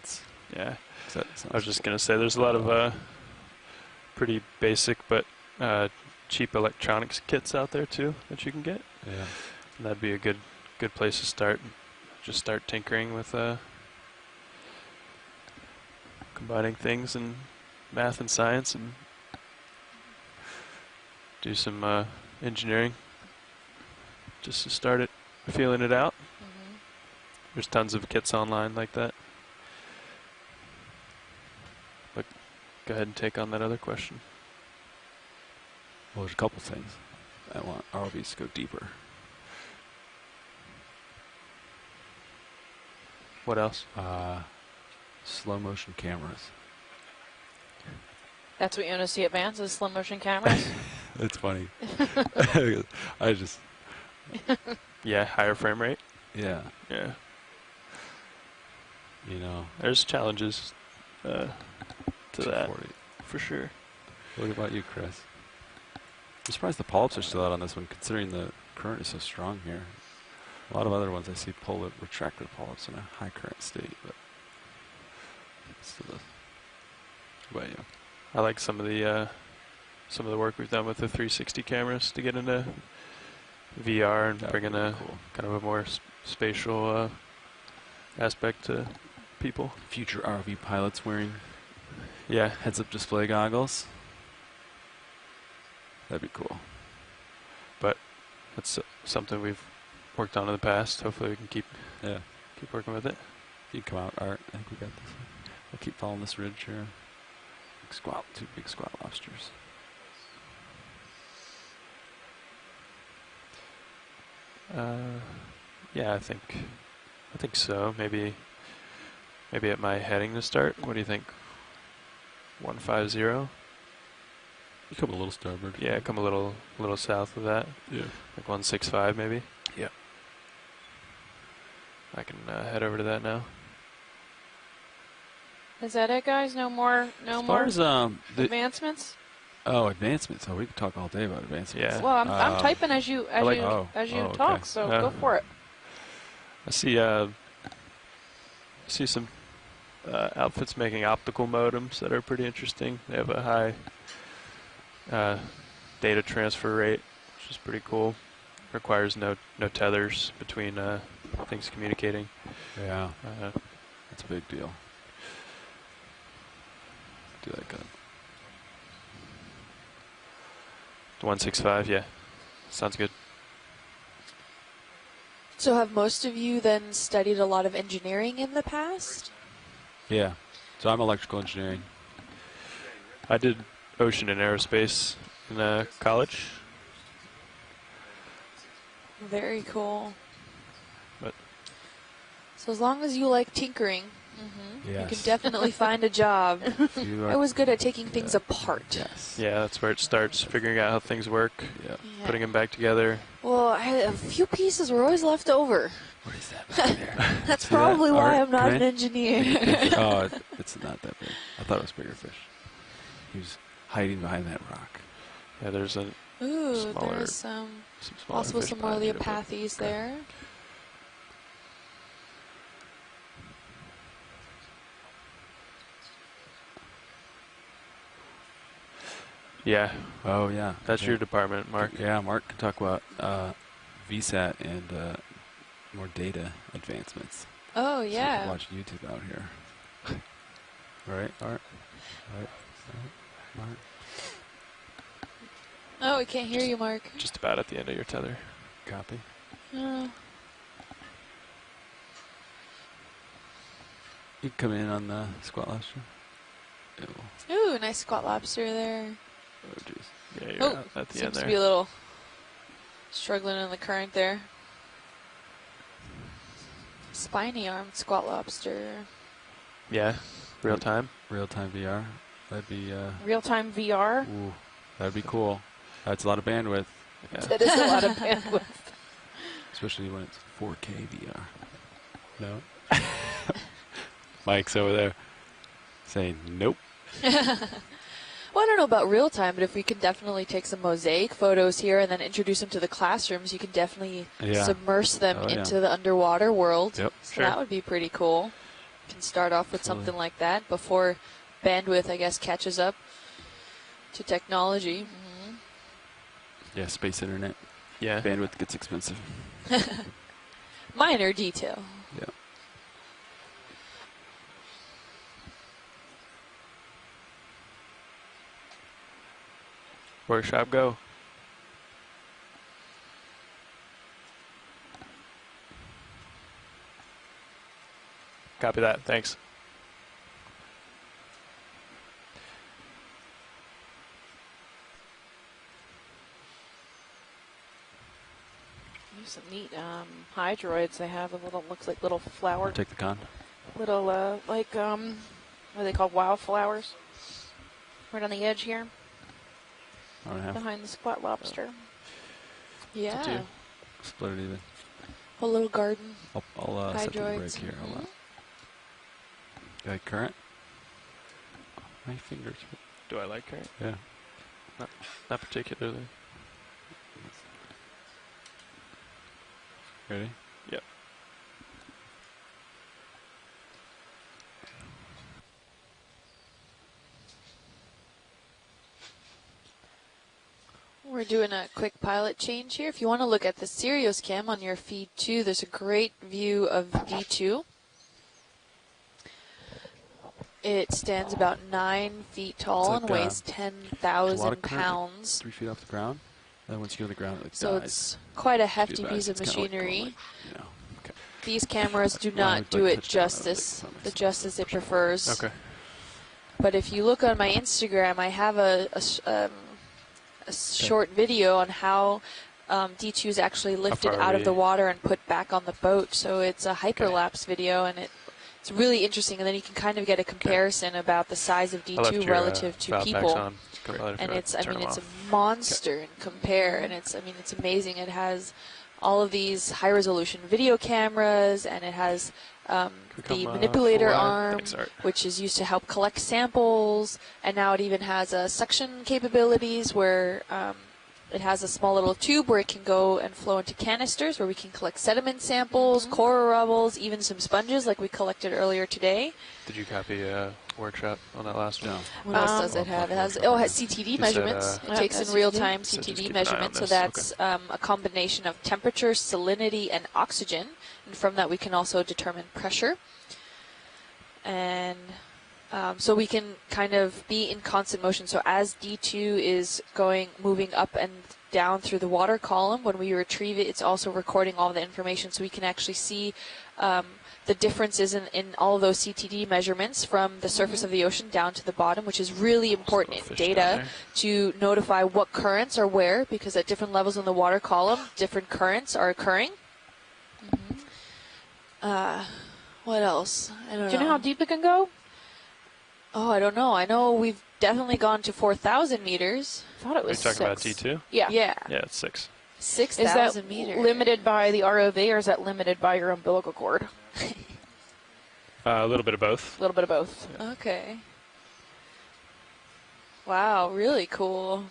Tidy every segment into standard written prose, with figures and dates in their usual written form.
sense. Yeah. That I was just going to say there's a lot of pretty basic but cheap electronics kits out there too that you can get. Yeah. And that'd be a good place to start. Just start tinkering with combining things in math and science and do some engineering just to start it, feeling it out. Mm-hmm. There's tons of kits online like that. But go ahead and take on that other question. Well, there's a couple things. I want ROVs to go deeper. What else? Slow motion cameras. That's what you want to see advance is slow motion cameras. That's funny. I just. Yeah, higher frame rate. Yeah. Yeah. You know. There's challenges to that, 240. for sure. What about you, Chris? I'm surprised the polyps are still out on this one, considering the current is so strong here. A lot of other ones I see pull it, retract their polyps in a high current state, but still does. What about you? I like some of the work we've done with the 360 cameras to get into VR and bring in a cool. kind of a more spatial aspect to people. Future ROV pilots wearing heads-up display goggles. That'd be cool. But that's something we've worked on in the past. Hopefully we can keep working with it. You can come out, Art. I think we got this one. We'll keep following this ridge here. Two big squat lobsters. Yeah, I think so. Maybe at my heading to start. What do you think? 150. You come a little starboard. Yeah, come a little south of that. Yeah. Like 165 maybe. Yeah. I can head over to that now. Is that it, guys? No more advancements? Oh, advancements. Oh, we could talk all day about advancements. Yeah. Well, I'm typing as you talk, okay. so go for it. I see some outfits making optical modems that are pretty interesting. They have a high data transfer rate, which is pretty cool. Requires no tethers between things communicating. Yeah. That's a big deal. Do that good. The 165, yeah. Sounds good. So have most of you then studied a lot of engineering in the past? Yeah. So I'm electrical engineering. I did ocean and aerospace in college. Very cool. But so as long as you like tinkering, Yes. you can definitely find a job. I was good at taking things apart. Yes. yeah, that's where it starts, figuring out how things work, Yeah. putting them back together. Well, a few pieces were always left over. What is that back there? That's See probably that? why Art, I'm not come an in. engineer. Oh, it's not that big. I thought it was bigger fish. He was hiding behind that rock. Yeah, there's a Ooh, Smaller- there's some smaller possible fish some more behind you, but- leopathes there. Yeah, Oh, yeah. that's your department, Mark. Yeah, Mark can talk about VSAT and more data advancements. Oh, So you yeah. can watch YouTube out here. Right, Art? Right. Mark? Oh, we can't hear you, Mark. Just about at the end of your tether. Copy. Oh. You can come in on the squat lobster. Ew. Ooh, nice squat lobster there. Oh, jeez. Yeah, you're Oh, at the seems end to there. be a little struggling in the current there. Spiny-armed squat lobster. Yeah, real time. Real-time VR. That'd be, Real-time VR. ooh, that'd be cool. That's a lot of bandwidth, Yeah. That is a lot of bandwidth. especially when it's 4K VR. No? Mike's over there saying nope. Well, I don't know about real time, but if we can definitely take some mosaic photos here and then introduce them to the classrooms, you can definitely Yeah. submerge them Oh, yeah. into the underwater world. Yep. So Sure. that would be pretty cool. can start off with Absolutely. something like that before bandwidth, I guess, catches up to technology. Yeah, space internet. Yeah. Bandwidth gets expensive. Minor detail. Yeah. Workshop go. Copy that. Thanks. There's some neat hydroids. They have a little, looks like little flower, Take the con. little like what are they called? Wildflowers. Right on the edge here, Hour and a half. behind the squat lobster. Yeah. Split it even. A little garden. I'll set the break Hydroids. here. Hold on. Got current? My fingers. Do I like current? Yeah. Not particularly. Ready? Yep. We're doing a quick pilot change here. If you want to look at the Sirius cam on your feed 2, there's a great view of D2. It stands about 9 feet tall It's and like, weighs there's a lot 10,000 of current, pounds. 3 feet off the ground. And then once you go to the ground, it like So dies. it's quite a Should be hefty bad. piece of It's kinda like going machinery. like, you know, okay. These cameras do Well, not like do it touchdown, I would justice, think, the so justice it push it prefers. Okay. But if you look on my Instagram, I have a short video on how D2 is actually lifted far out of away? the water and put back on the boat. So it's a hyperlapse video, and it's really interesting. And then you can kind of get a comparison about the size of I left D2 your, relative to valve packs people. on. Go ahead if And you it's, wanna I turn mean, them it's off. a monster in compare, and it's amazing. It has all of these high-resolution video cameras, and it has the come, manipulator forward? arm, Thanks, Art. which is used to help collect samples, and now it even has suction capabilities where it has a small little tube where it can go and flow into canisters where we can collect sediment samples, coral rubbles, even some sponges like we collected earlier today. Did you copy workshop on that last one? No. What else does it have? It has CTD measurements. said, It takes in real-time so just CTD keep an eye on measurements, so this. that's a combination of temperature, salinity, and oxygen. And from that, we can also determine pressure. And so we can kind of be in constant motion. So as D2 is moving up and down through the water column, when we retrieve it, it's also recording all the information, so we can actually see the differences in all of those CTD measurements from the surface of the ocean down to the bottom, which is really important Fish down data there. to notify what currents are where, because at different levels in the water column, different currents are occurring. What else? I don't know. Do you know how deep it can go? Oh, I don't know. I know we've definitely gone to 4,000 meters. I thought it Are you was talking about 6. D2? Yeah. Yeah, Yeah, it's 6. Is 6,000 that meters. limited by the ROV, or is that limited by your umbilical cord? A little bit of both. A little bit of both. Okay. Wow, really cool.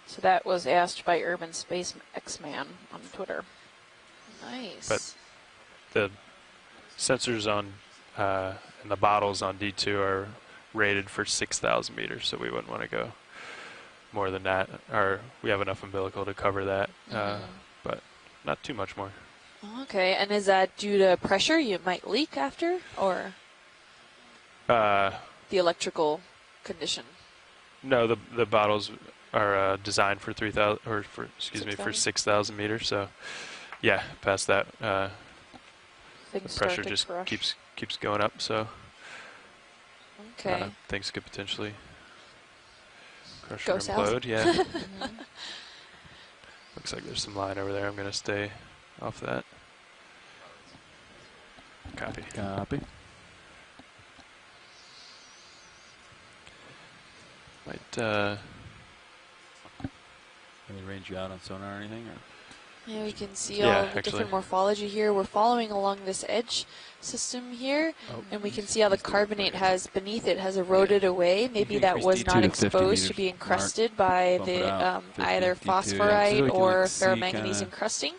So that was asked by Urban Space X-Man on Twitter. Nice. But the sensors on and the bottles on D2 are rated for 6,000 meters, so we wouldn't want to go more than that. Or we have enough umbilical to cover that, but not too much more. Okay, and is that due to pressure? You might leak after, or the electrical condition? No, the bottles are designed for 3,000, or for 6,000? 6,000 meters. So, yeah, past that, Things the pressure start to just crush. keeps going up. So, Okay. things could potentially crush Go or south. implode. Yeah. Looks like there's some line over there. I'm going to stay off that. Copy. Copy. Might Can they range you out on sonar or anything? Or? Yeah, we can see Yeah, all the different actually. morphology here. We're following along this edge system here, Oh, and we can see how the carbonate beneath it has eroded away. Maybe can that increase was D2 not to 50 exposed to meters. be encrusted by Bump it the out, 50, either D2, yeah. So phosphorite we can, or like, see ferromanganese kinda- encrusting.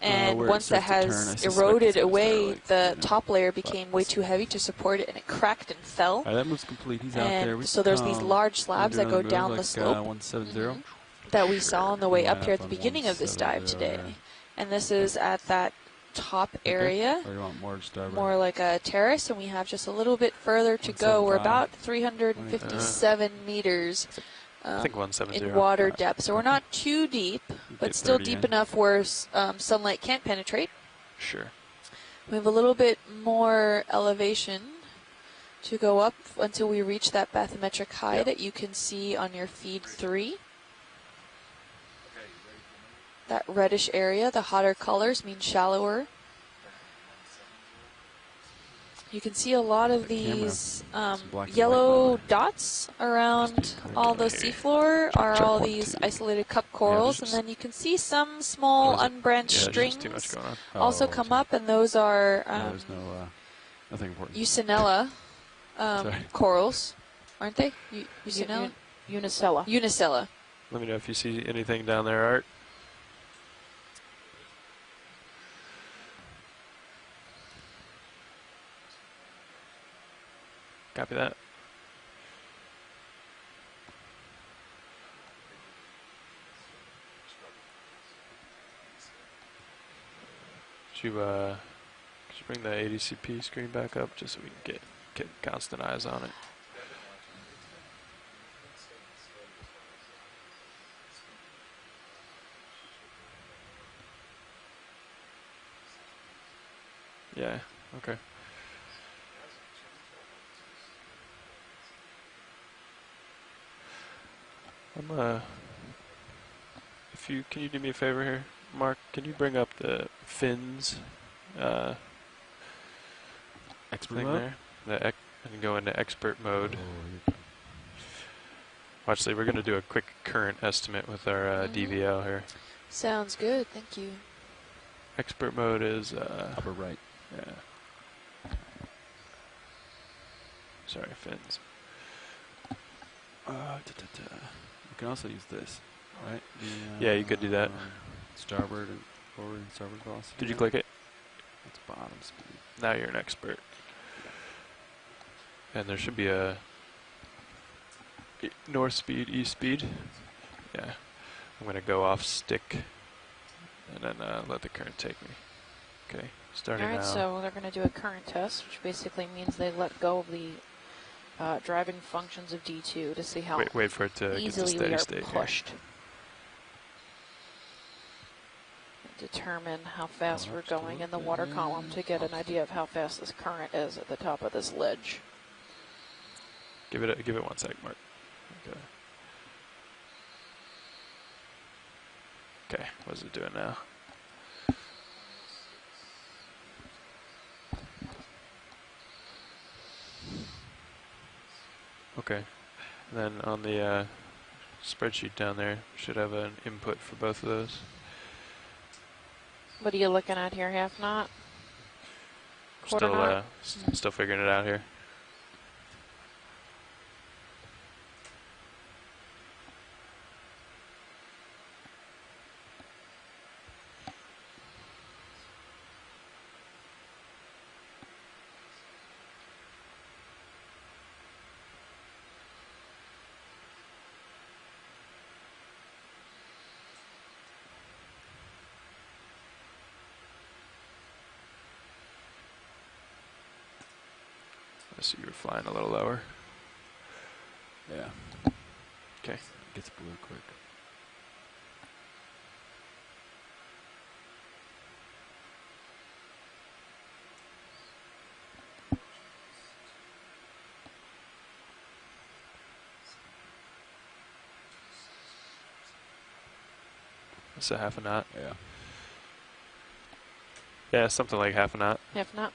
And where it once that starts to turn, I has suspect eroded it's gonna start, away, like, the you know, top layer but became way we'll too see. heavy to support it, and it cracked and fell. All right, that move's complete. He's out there. And so there's these large slabs that go down the slope 170. that we saw on the way up Line here at up the on beginning of this dive 170 today. there. And this is at that top area, Or you want more starboard? more like a terrace, and we have just a little bit further to go. We're 175. about 357 meters I think 170. in water depth. So we're not too deep, but Get still 30 deep in. enough where sunlight can't penetrate. Sure. We have a little bit more elevation to go up until we reach that bathymetric high Yep. that you can see on your feed 3. That reddish area, the hotter colors mean shallower. You can see a lot of The camera. these Some black and yellow white dots around Just all the here. seafloor are Check all 1, these 2. isolated cup corals, just- and then you can see some small There's a- unbranched Yeah, there's just too strings much going on. also come up, and those are No, there's no, nothing important. Eucinella Sorry. corals, aren't they? Eucinella? Unicella. Unicella. Let me know if you see anything down there, Art. Copy that. Could you bring the ADCP screen back up just so we can get constant eyes on it? Yeah, okay. Can you do me a favor here, Mark? Can you bring up the fins Expert thing mode? there? And go into expert mode. Oh, Actually, we're going to do a quick current estimate with our DVL here. Sounds good, thank you. Expert mode is upper right. yeah. Sorry, fins. You can also use this, right? Yeah, you could do that. Starboard and forward and starboard velocity. Did you click it? That's bottom speed. Now you're an expert. And there should be a north speed, east speed. Yeah. I'm going to go off stick and then let the current take me. Okay, starting All right, now. so they're going to do a current test, which basically means they let go of the driving functions of D2 to see how Wait for it to get to easily we steady are state here. pushed. Determine how fast we're going in the water column to get an idea of how fast this current is at the top of this ledge. Give it 1 sec, Mark. Okay. Okay, what's it doing now? Okay, and then on the spreadsheet down there, should have an input for both of those. What are you looking at here, half knot? Quarter Still, knot? still figuring it out here. So you were flying a little lower. Yeah. Okay. Gets blue quick. That's a half a knot. Yeah. Yeah, something like half a knot. Half knot?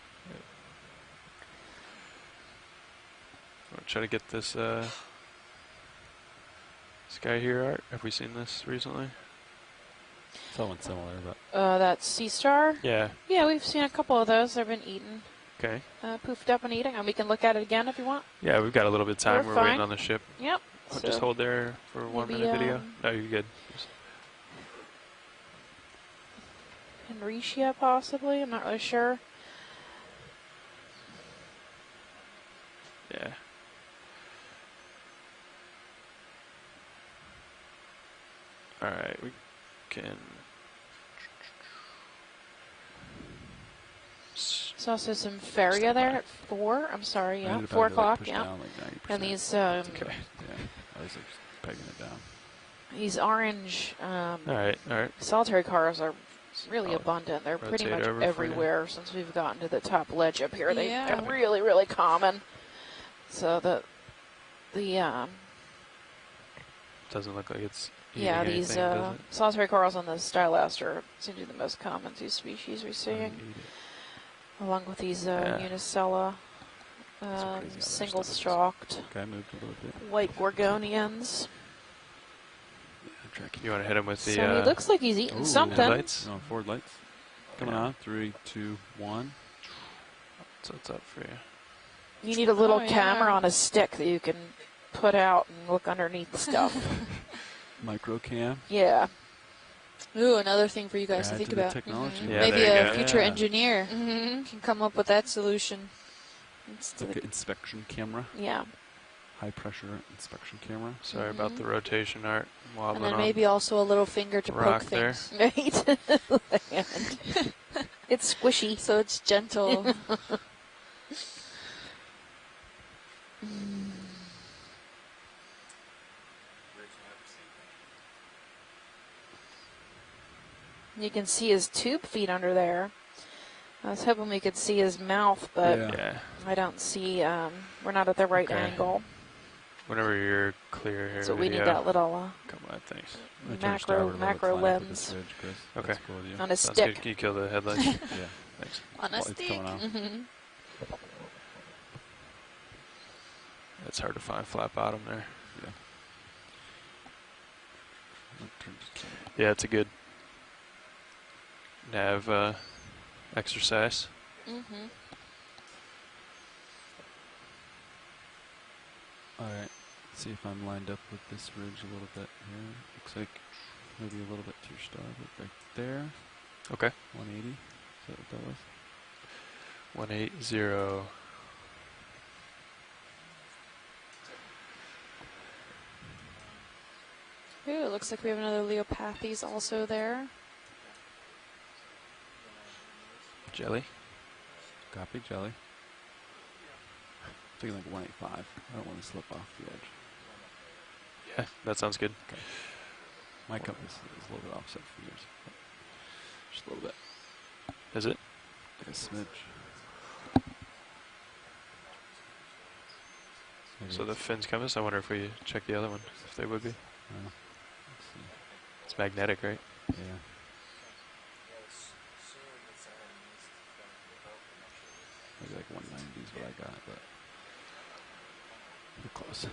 I'll try to get this this guy here, Art. Have we seen this recently? Someone similar, but That Sea Star? Yeah. Yeah, we've seen a couple of those. They've been eaten, Okay. poofed up and eating, and we can look at it again if you want. Yeah, we've got a little bit of time. We're We're waiting fine. on the ship. Yep. I'll So just hold there for 1 maybe, minute video. No, you're good. and Henricia, possibly. I'm not really sure. Yeah. All right, we can. There's also some Feria there at 4. I'm sorry, I yeah, ended up 4 having to, like, o'clock, push yeah. down, like, 90%. And these Okay. Yeah, I was like pegging it down. these orange All right. solitary cars are really I'll abundant. They're pretty rotate much over for you. everywhere since we've gotten to the top ledge up here. They're Yeah. really, really common. So the Doesn't look like it's. yeah, eating these anything, does it? solitary corals on the Stylaster seem to be the most common two species we're seeing, Eat it. along with these Yeah. Unicella, crazy how their single stuff is- stalked Okay, I moved a little bit. white Gorgonians. Yeah, tracking. You want to hit him with the So he looks like he's eating Ooh. something. headlights? No, forward lights. Coming Yeah. on. 3, 2, 1. So it's up for you. You need a little Oh, yeah. camera on a stick that you can put out and look underneath stuff. Micro cam. Yeah. Ooh, another thing for you guys Add to think to the about. technology. Yeah, Maybe there you a go. future Yeah. engineer Mm-hmm. can come up with that solution. It's Like an inspection camera. yeah. High pressure inspection camera. Sorry about the rotation, Art. And Wobbling then on. maybe also a little finger to rock poke there. things. Right. It's squishy. So it's gentle. You can see his tube feet under there. I was hoping we could see his mouth, but Yeah. Yeah. I don't see. We're not at the right Okay. angle, Whenever you're clear here, so we need video. that little Come on, thanks. I'm gonna turn starboard a little macro bit, climb up with this lens ridge, Chris. Okay. That's cool with you. on a Sounds good. stick. Can you kill the headlights? Yeah. Thanks. On a Well, it's stick. coming off. Mm-hmm. It's hard to find flat bottom there. Yeah. I'll turn this camera. Yeah, it's a good nav exercise. Mm-hmm. All right. See if I'm lined up with this ridge a little bit here. Looks like maybe a little bit to your starboard right there. Okay. 180. Is that what that was? 180. Ooh, it looks like we have another Leopathes also there. Jelly. Copy, jelly. Thinking like 185. I don't want to slip off the edge. Yeah, that sounds good. My compass is a little bit offset from yours. Just a little bit. Is it? Like a smidge. Maybe So the it's- Finn's compass, I wonder if we check the other one, if they would be. let's see. It's magnetic, right? Yeah. Maybe like 190 is what I got, but we're close.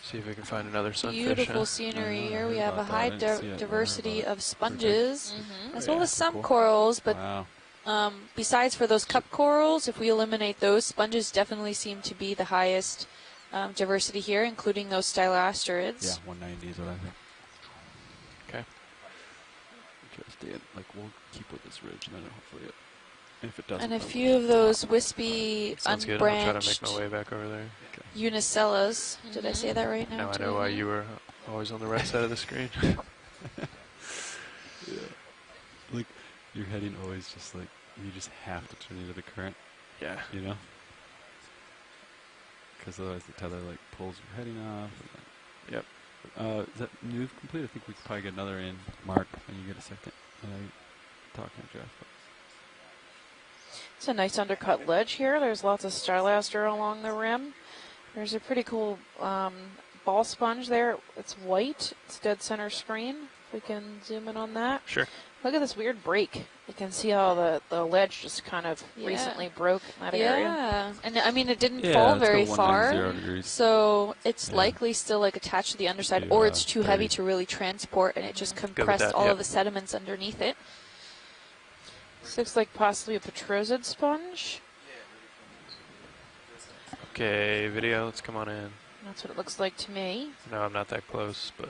See if we can find another sunfish. Beautiful huh? scenery I here. heard We have a about that. I high didn't see it, but I heard diversity about it. of sponges, Mm-hmm. as Oh, well yeah, as some cool. corals. But Wow. besides for those cup corals, if we eliminate those, sponges definitely seem to be the highest diversity here, including those stylosterids. Yeah, 190 is what I think. Okay. Interesting. Like, we'll keep with this ridge, and then hopefully it, if it doesn't. And a then few we'll of those wispy, Sounds good. I'm trying to unbranched make my way back over there. unicellas. Did I say that right now? Now I too? know why you were always on the right side of the screen. Yeah. Like, you're heading always just like, you just have to turn into the current, Yeah. you know? Because otherwise the tether, like, pulls your heading off. And Yep. is that move complete? I think we could probably get another in, Mark, when you get a second. Talking to Jeff. It's a nice undercut ledge here. There's lots of starlaster along the rim. There's a pretty cool ball sponge there. It's white. It's dead center screen. If we can zoom in on that. Sure. Look at this weird break. You can see how the ledge just kind of Yeah. recently broke in that area. Yeah, and I mean it didn't Yeah, fall let's go very 190 far, degrees. so it's Yeah. likely still like attached to the underside, To, or it's too heavy 30. to really transport, and it just with compressed that, all yep. of the sediments underneath it. This looks like possibly a petrosid sponge. Okay, video, let's come on in. That's what it looks like to me. No, I'm not that close, but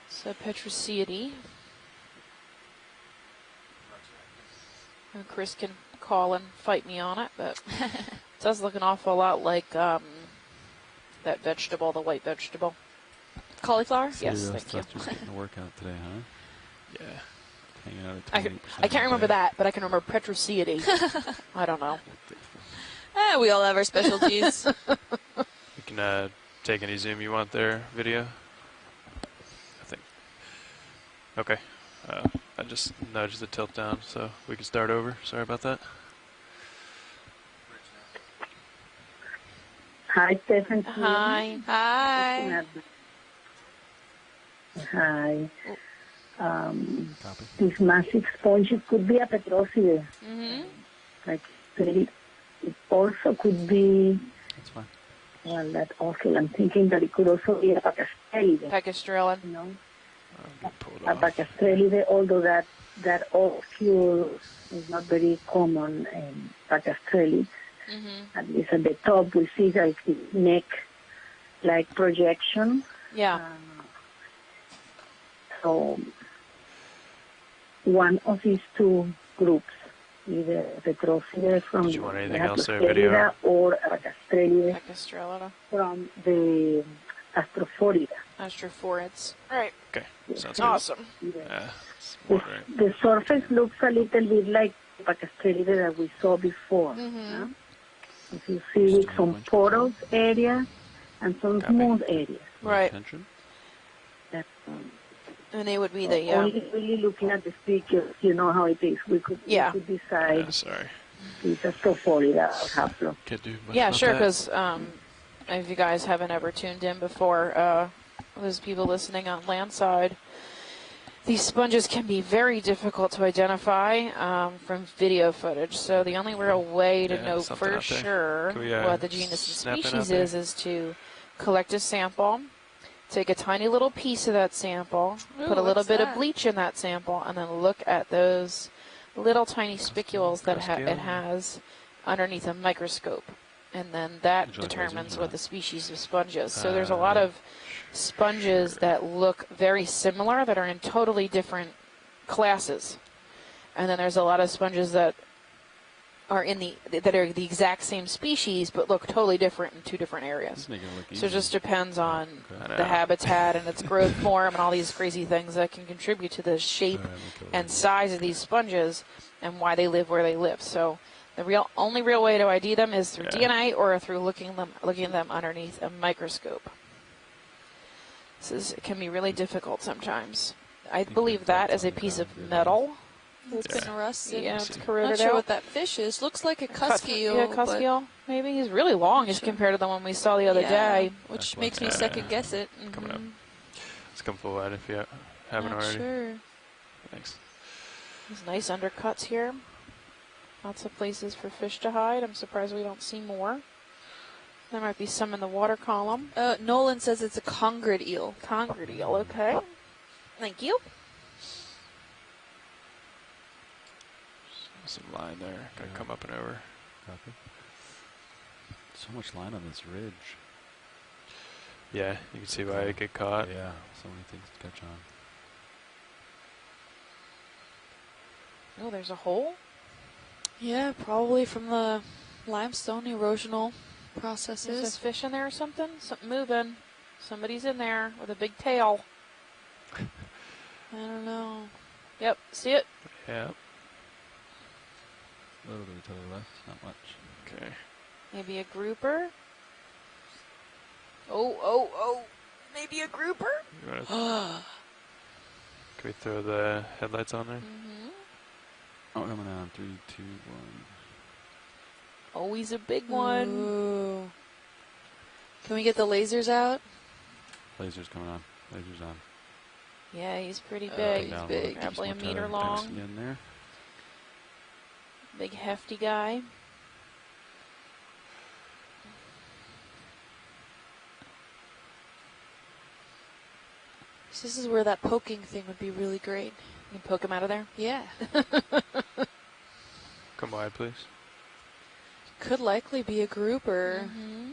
So petrosity. And Chris can call and fight me on it, but it does look an awful lot like that vegetable, the white vegetable. Cauliflower? Yes, thank you. Just getting a workout today, huh? yeah. Hanging out at I 28% can't remember today. that, but I can remember petrosity. I don't know. We all have our specialties. You can take any zoom you want there, video. I think. Okay. I just nudged the tilt down, so we can start over. Sorry about that. Hi, Stephen. Hi. Hi. Hi. Copy. This massive sponge, it could be a petroside. Mm-hmm. Like, it also could be, That's fine. well, that also, I'm thinking that it could also be a pacastrelide, Pecastrelin. you know? Pull it A off. pacastrelide, although that oil is not very common in pacastrelids. Mm-hmm. At least at the top, we see like the neck-like projection. Yeah. So one of these two groups, either petroside from Did you want anything the else there, Apostrelida video? or a pacastrelide Pecastrelina. from the Astrophorida. Astrophorids. All right. Okay. Sounds good. Awesome. Yeah. It's The, wondering. the surface looks a little bit like the pacastrelide that we saw before. Mm-hmm. Huh? If you see with some porous areas and some Copy. smooth areas. Right. Attention. That, And they would be the only really looking at the pictures, you know how it is. We could Yeah. decide Yeah, sorry. if it's Astrophorida or Haplo. Can't do much yeah, about sure. that. Because if you guys haven't ever tuned in before, those people listening on landside, these sponges can be very difficult to identify from video footage. So the only real way to Yeah, know something for out there. sure Can we, what the genus and snap it out species there? is to collect a sample, take a tiny little piece of that sample, Ooh, put a little what's bit of that? bleach in that sample, and then look at those little tiny spicules that Crusty it has underneath a microscope. And then that Would you like determines lasers or what not? the species of sponge is. So there's a lot of sponges sure. that look very similar that are in totally different classes. And then there's a lot of sponges that are that are the exact same species but look totally different in two different This areas. is making it look easy. So it just depends on I know. the habitat and its growth form and all these crazy things that can contribute to the shape All right, we'll kill and that. size of these sponges and why they live where they live. So the only real way to ID them is through Yeah. DNA or through looking at them underneath a microscope. It can be really difficult sometimes. I think believe that's that is a on the piece of ground, metal. It's Yeah. been rusted. Yeah, it's see. corroded Not sure out. what that fish is. Looks like a cuskeel. Yeah, but- cuskeel. Maybe he's really long as Sure. compared to the one we saw the other Yeah, day. which That's makes me like- second guess it. Coming up. Mhm. Let's come full wide if you haven't Not already. sure. Thanks. There's nice undercuts here. Lots of places for fish to hide. I'm surprised we don't see more. There might be some in the water column. Nolan says it's a congrid eel. Congrid eel, okay. Thank you. Some line there. Gotta Yeah. come up and over. Copy. So much line on this ridge. Yeah, you can see why it get caught. Yeah, so many things to catch on. Oh, there's a hole. Yeah, probably from the limestone erosional There's processes. a fish in there or something. Something moving. Somebody's in there with a big tail. I don't know. Yep, see it? Yeah. A little bit to the left, not much. Okay. Maybe a grouper. Oh. Maybe a grouper? You wanna, can we throw the headlights on there? Mm-hmm. Oh, coming on. 3, 2, 1. Always a big one. Ooh. Can we get the lasers out? Lasers coming on. Lasers on. Yeah, he's pretty Oh, big. he's Down a big. little bit, Probably a just more meter tether long. in there. Big hefty guy. This is where that poking thing would be really great. You can poke him out of there. Yeah. wide, please. Could likely be a grouper. Mm-hmm.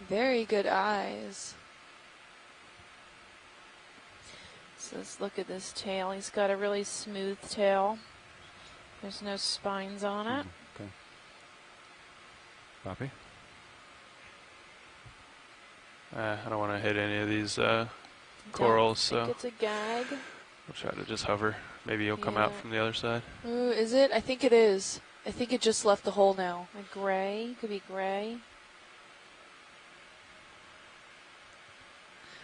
Very good eyes. So let's look at this tail. He's got a really smooth tail. There's no spines on it. Okay. Copy. I don't want to hit any of these corals, Don't so think it's a gag. we'll try to just hover. Maybe he'll come out Yeah. from the other side. Ooh, is it? I think it is. I think it just left the hole now. A gray. Could be gray.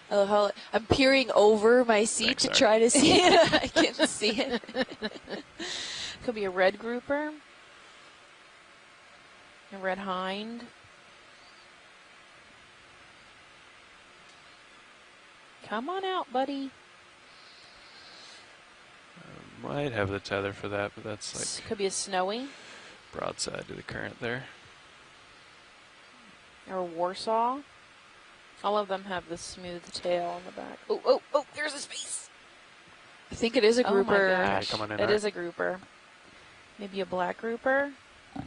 I love how I'm peering over my seat Thanks, to Sarah. try to see it. I can't see it. Could be a red grouper. A red hind. Come on out, buddy. Might have the tether for that, but that's like Could be a snowy broadside to the current there. or a Warsaw. All of them have the smooth tail on the back. Oh, oh, oh, there's his face. I think it is a Oh grouper. my gosh, Okay, come on in, it Art. is a grouper. Maybe a black grouper. Try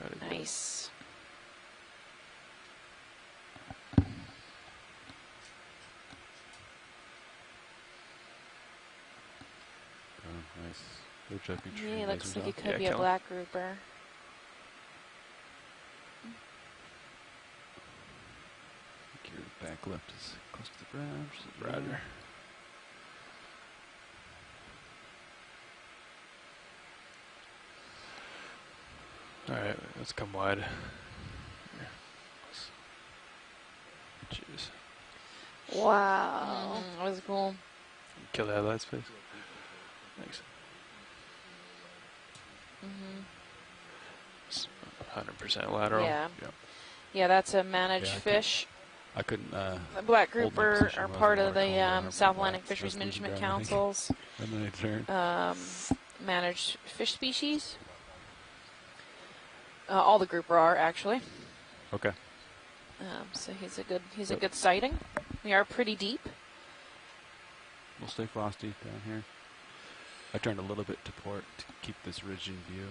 to Nice. Oh, nice. Good job, you Yeah, looks like it could Yeah, be a kill him. black grouper. Your back left is close to the ground. Just a Roger. little. All right, let's come wide. Here. Jeez. Wow. That was cool. Kill the headlights, please. Thanks. Hmm. It's 100% lateral. Yeah. Yep. Yeah, that's a managed Yeah, I can't- fish. I couldn't. The black hold my grouper position are while part the of water the column went South up, Atlantic but Fisheries just losing Management ground, I think. Council's And then I turned. managed fish species. All the grouper are actually. Okay. So he's a good sighting. We are pretty deep. We'll stay frosty down here. I turned a little bit to port to keep this ridge in view.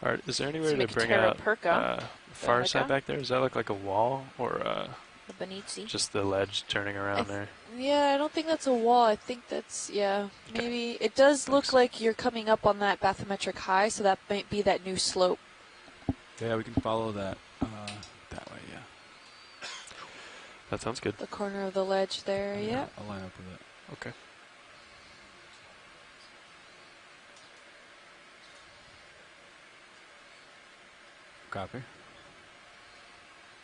All right, is there any So way to make bring Terra out Perca. far Perca? side back there? Does that look like a wall or The Benizi. just the ledge turning around there? Yeah, I don't think that's a wall. I think that's, yeah, maybe. It does look Thanks. like you're coming up on that bathymetric high, so that might be that new slope. Yeah, we can follow that that way. Yeah. That sounds good. The corner of the ledge there, yeah. I'll line up with it. Okay. Copy.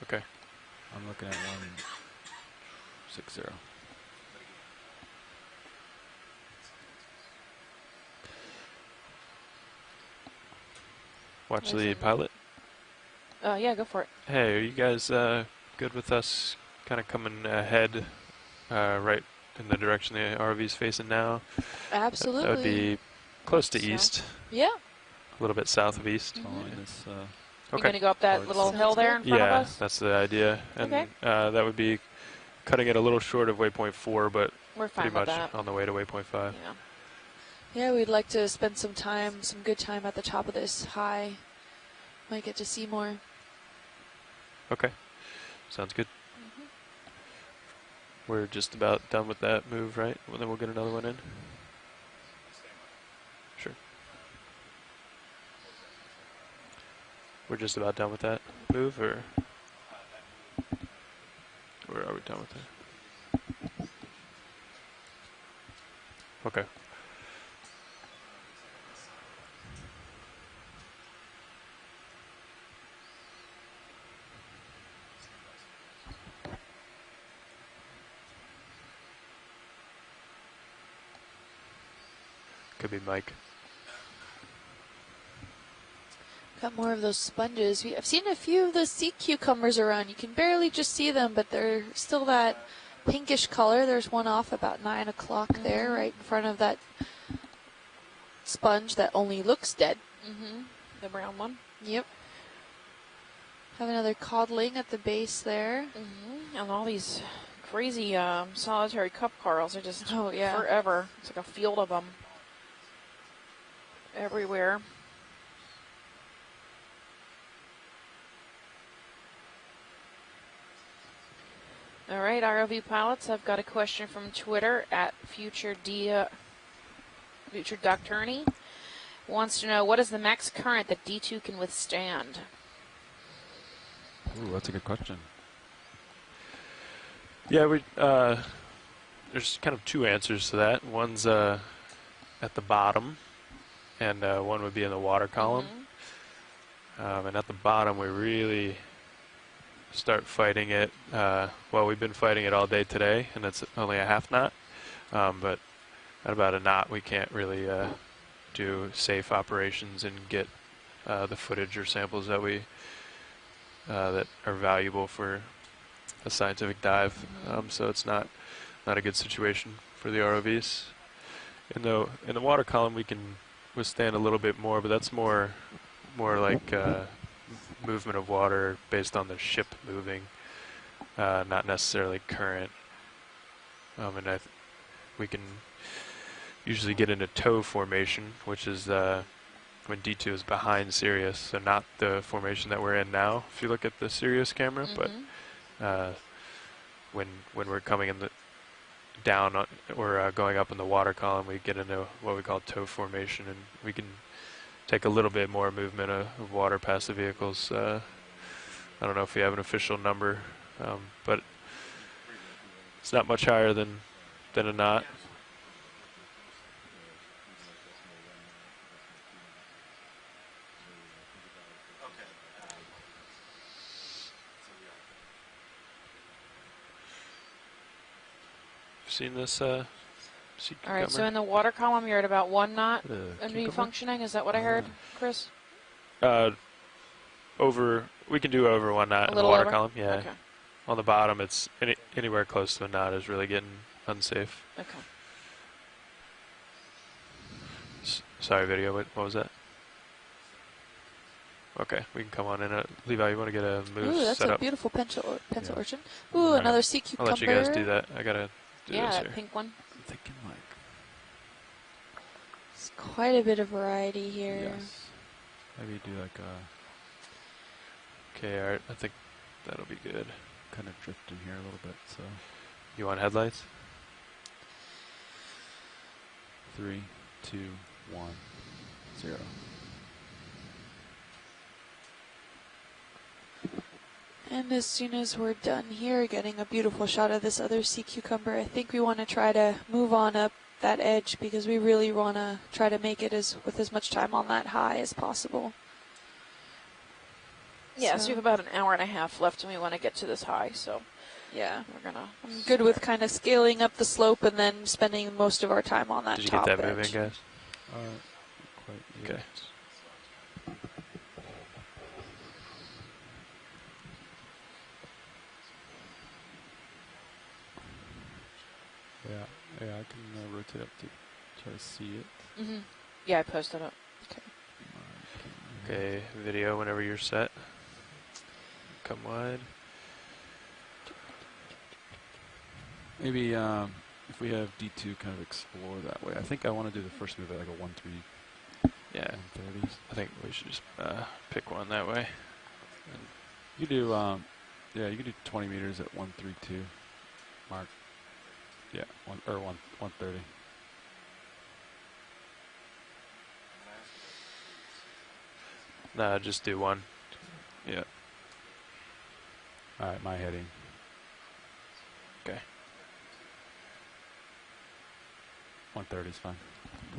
Okay. I'm looking at 160. Watch the Listen. pilot. Yeah, go for it. Hey, are you guys good with us kind of coming ahead right in the direction the ROV's facing now? Absolutely. That would be close to So- east, Yeah. a little bit south of east. Following this. You're going to go up that Towards- little Sounds hill there in front of Yeah, us? that's the idea. And Okay. that would be cutting it a little short of waypoint 4, but We're fine pretty with much that. on the way to waypoint 5. Yeah. Yeah, we'd like to spend some time, some good time at the top of this high. Might get to see more. Okay, sounds good. We're just about done with that move, right? Well, then we'll get another one in. Sure. We're just about done with that move, or are we done with that? Okay. Could be Mike. Got more of those sponges. I've seen a few of the sea cucumbers around. You can barely just see them, but they're still that pinkish color. There's one off about 9 o'clock there, right in front of that sponge that only looks dead. Mm-hmm. The brown one. Yep. Have another codling at the base there. Mm-hmm. And all these crazy solitary cup corals are just Oh, yeah. forever. It's like a field of them. everywhere. All right, ROV pilots, I've got a question from Twitter at Future Duck Turney. Wants to know, what is the max current that D2 can withstand? Ooh, that's a good question. Yeah, there's kind of two answers to that. One's at the bottom, and one would be in the water column. And at the bottom, we really start fighting it. Well, we've been fighting it all day today, and it's only a half knot. But at about a knot, we can't really do safe operations and get the footage or samples that that are valuable for a scientific dive. So it's not a good situation for the ROVs. In the water column, we can withstand a little bit more, but that's more like movement of water based on the ship moving, not necessarily current. And we can usually get into tow formation, which is when D2 is behind Sirius, so not the formation that we're in now, if you look at the Sirius camera, but when we're coming in down or going up in the water column, we get into what we call tow formation, and we can take a little bit more movement of water past the vehicles. I don't know if we have an official number, but it's not much higher than a knot. Seen this sea All right, cucumber? so in the water column, you're at about 1 knot and be cucumber? functioning. Is that what I heard, Chris? We can do over 1 knot in the little water over? column. Yeah. Okay. On the bottom, it's anywhere close to a knot is really getting unsafe. Okay. Sorry, video. What was that? Okay, we can come on in. Levi, you want to get a move Ooh, that's set a up? beautiful pencil Yeah. urchin. Ooh, Alright. another sea cucumber. I'll let you guys do that. I gotta do Yeah, this that here. pink one. I'm thinking like, It's quite a bit of variety here. yes. Maybe do like a Okay, Art. I think that'll be good. kind of drift in here a little bit. So You want headlights? 3, 2, 1, 0. And as soon as we're done here, getting a beautiful shot of this other sea cucumber, I think we want to try to move on up that edge because we really want to try to make it with as much time on that high as possible. Yeah, so we have about an hour and a half left, and we want to get to this high, so Yeah. we're going to... I'm good with kind of scaling up the slope and then spending most of our time on that Did you top get that edge. moving, guys? Quite Okay. yet. Yeah, I can rotate up to try to see it. Mm-hmm. Yeah, I posted it. Okay, video whenever you're set. Come wide. Maybe if we have D2 kind of explore that way. I think I want to do the first move at like a 1-3, Yeah, 130. I think we should just pick one that way. You do, yeah, you can do 20 meters at 132 mark. Yeah, 130. No, just do one. Yeah. All right, my heading. Okay. 130 is fine.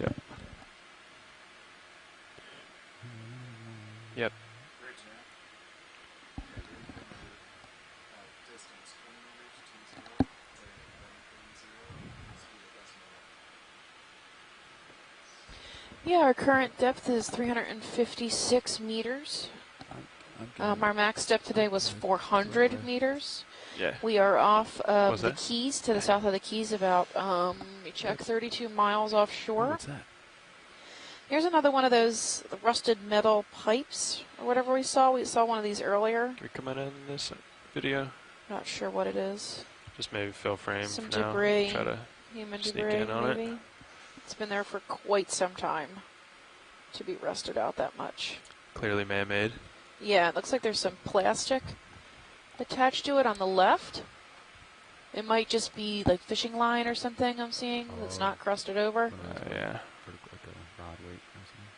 Yeah. Yep. Yeah, our current depth is 356 meters. Our max depth today was 400 meters. Yeah. We are off What's the that? Keys, to the south of the Keys, about, let me check, 32 miles offshore. What's that? Here's another one of those rusted metal pipes, or whatever we saw. We saw one of these earlier. Are we coming in this video? Not sure what it is. Just maybe fill frame Some for now. debris. Try to Human sneak debris, in on it. maybe. It's been there for quite some time. to be rusted out that much. Clearly man-made. Yeah, it looks like there's some plastic attached to it on the left. It might just be like fishing line or something I'm seeing that's not crusted over. Yeah. Like a rod weight or something.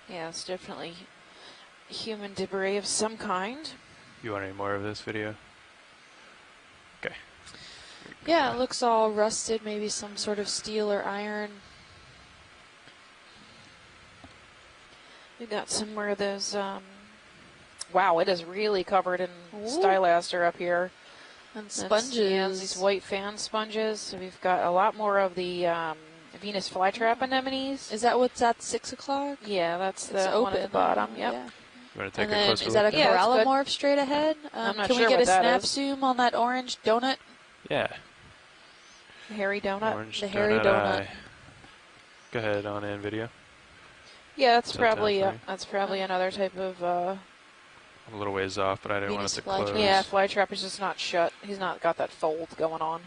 Yeah, it's definitely human debris of some kind. You want any more of this video? Okay. Yeah, it looks all rusted, maybe some sort of steel or iron. We got some more of those, wow, it is really covered in stylaster up here. And sponges. Yeah, these white fan sponges. So we've got a lot more of the Venus flytrap anemones. Is that what's at 6 o'clock? Yeah, that's the It's one at the bottom. Yep. Yeah. You want to take And a then closer is look? that a Yeah, that's good. corallimorph straight ahead? I'm not can sure we get what a that snap is. zoom on that orange donut? Yeah. Hairy donut. Orange The hairy donut. eye. Go ahead on in video. Yeah, that's Is that probably down for you? that's probably another type of. I'm a little ways off, but I didn't want it Venus to flytrap. close. Yeah, flytrap is just not shut. He's not got that fold going on.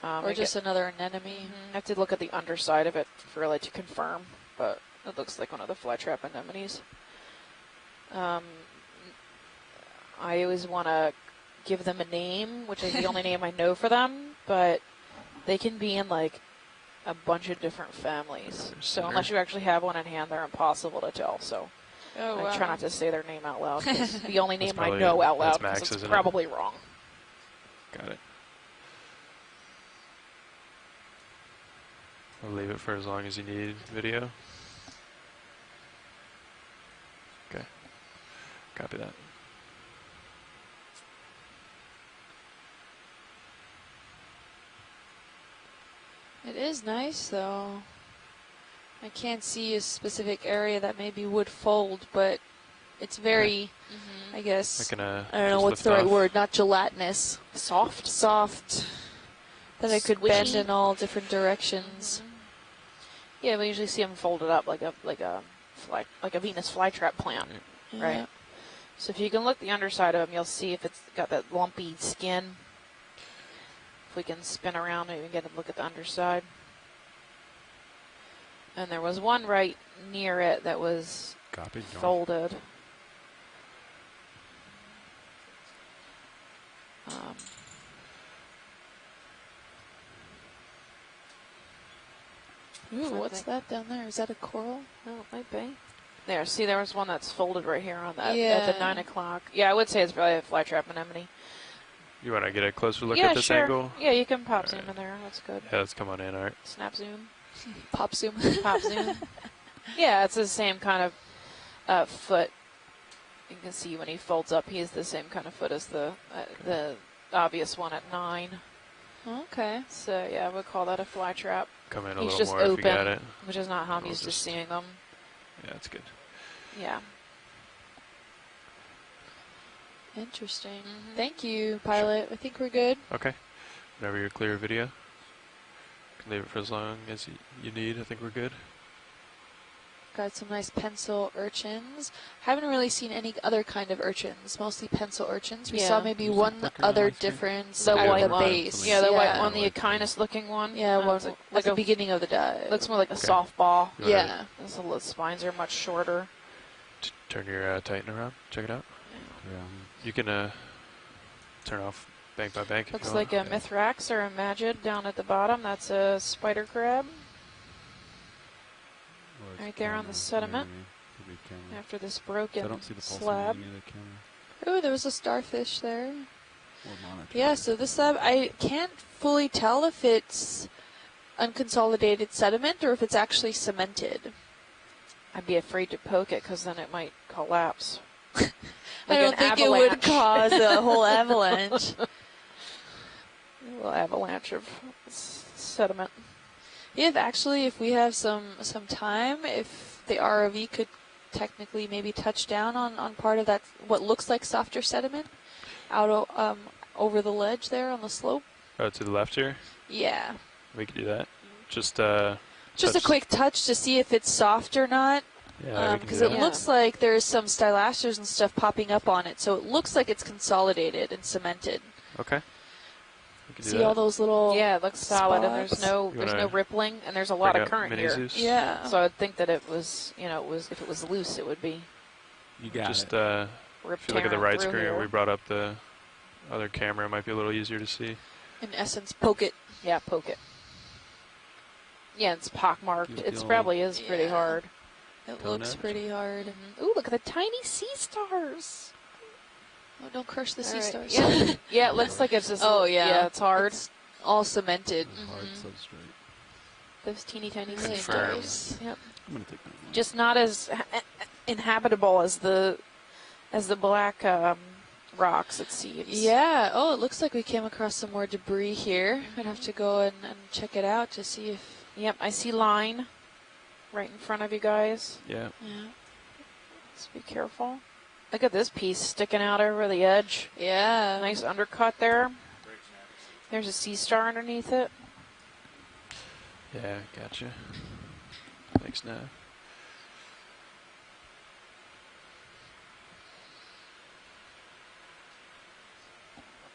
Or just another anemone? I have to look at the underside of it for really to confirm, but it looks like one of the flytrap anemones. I always want to give them a name, which is the only name I know for them, but they can be in like a bunch of different families. So unless you actually have one in hand, they're impossible to tell. So I try not to say their name out loud. 'Cause the only name I probably- know out that's loud, Max, 'cause it's isn't it? probably wrong. Got it. I'll leave it for as long as you need video. Okay. Copy that. It is nice, though. I can't see a specific area that maybe would fold, but it's very, I guess, I can, I don't know just what's lift the right off. word, not gelatinous. Soft. Soft. That it could bend Squishy. in all different directions. Yeah, we usually see them folded up like a Venus flytrap plant, Yeah. right? So if you can look the underside of them, you'll see if it's got that lumpy skin. If we can spin around, maybe get a look at the underside. And there was one right near it that was Copied. John. folded. Ooh, what's that down there? Is that a coral? Oh, it might be. There, see, there was one that's folded right here on that at Yeah. the 9 o'clock. Yeah, I would say it's probably a flytrap anemone. You want to get a closer look yeah, at this sure. angle? Yeah, you can pop zoom in there. That's good. Yeah, let's come on in, alright. Snap zoom. Pop zoom. Pop zoom. Yeah, it's the same kind of foot. You can see when he folds up, he has the same kind of foot as the obvious one at 9. Okay. So yeah, I would call that a fly trap, Come in a He's little just more if you got open. it. which is not how I'm We'll used to just- seeing them. Yeah, that's good. Yeah. Interesting. Thank you, pilot. I think we're good. Okay. Whenever you're clear of video, can leave it for as long as you need. I think we're good. Got some nice pencil urchins. Haven't really seen any other kind of urchins. Mostly pencil urchins. We Yeah. saw maybe Is one that flickering other on my screen? difference The at white the one. base. Yeah, the white Yeah. one, the Okeanos looking one. Yeah, one It's at like the a, beginning of the dive. looks more like a Okay. softball. You wanna Yeah. The spines are much shorter. Turn your Titan around. Check it out. Yeah. You can turn off bank by bank. if Looks you like a want. Mithrax or a Magid down at the bottom. That's a spider crab Or it's right there on the camera, sediment. maybe. Could be camera. after this I broken don't see the pulse slab. on any of the camera. Ooh, there was a starfish there. Or monitor. Yeah, so this slab, I can't fully tell if it's unconsolidated sediment or if it's actually cemented. I'd be afraid to poke it because then it might collapse. I Like don't an think it would avalanche. cause a whole avalanche. A little avalanche of sediment. Yeah, if we have some time, if the ROV could technically maybe touch down on part of that, what looks like softer sediment, out over the ledge there on the slope. Oh, to the left here. Yeah. We could do that. Just Just a touch- quick touch to see if it's soft or not, Yeah, we can do because that. it looks like there's some stylasters and stuff popping up on it, so it looks like it's consolidated and cemented. Okay. We could do See that. all those little. Yeah, it looks solid, and there's spots. no rippling, and there's a lot Bring of up current mini here. Zeus? Yeah. So I'd think that it was, if it was loose, it would be You got Just it. if you look at the tearing right through screen, here. we brought up the other camera. It might be a little easier to see. In essence, poke it. Yeah, poke it. Yeah, it's pockmarked. Give it It the old- probably is pretty Yeah. hard. It Toe looks nudge. pretty hard. Ooh, look at the tiny sea stars. Oh, don't crush the sea All right. stars. Yeah, yeah, it looks like it's just. Oh, yeah. Yeah, it's hard. It's all cemented. Hard substrate. Those teeny tiny sea Confirmed. stars. Yep. I'm gonna take that one. Just not as inhabitable as the black rocks. It seems. Yeah. Oh, it looks like we came across some more debris here. I'd have to go and check it out to see if. Yep. I see line right in front of you guys. Yeah. Yeah. Just be careful. Look at this piece sticking out over the edge. Yeah. Nice undercut there. There's a sea star underneath it. Yeah, gotcha. Thanks, Nav.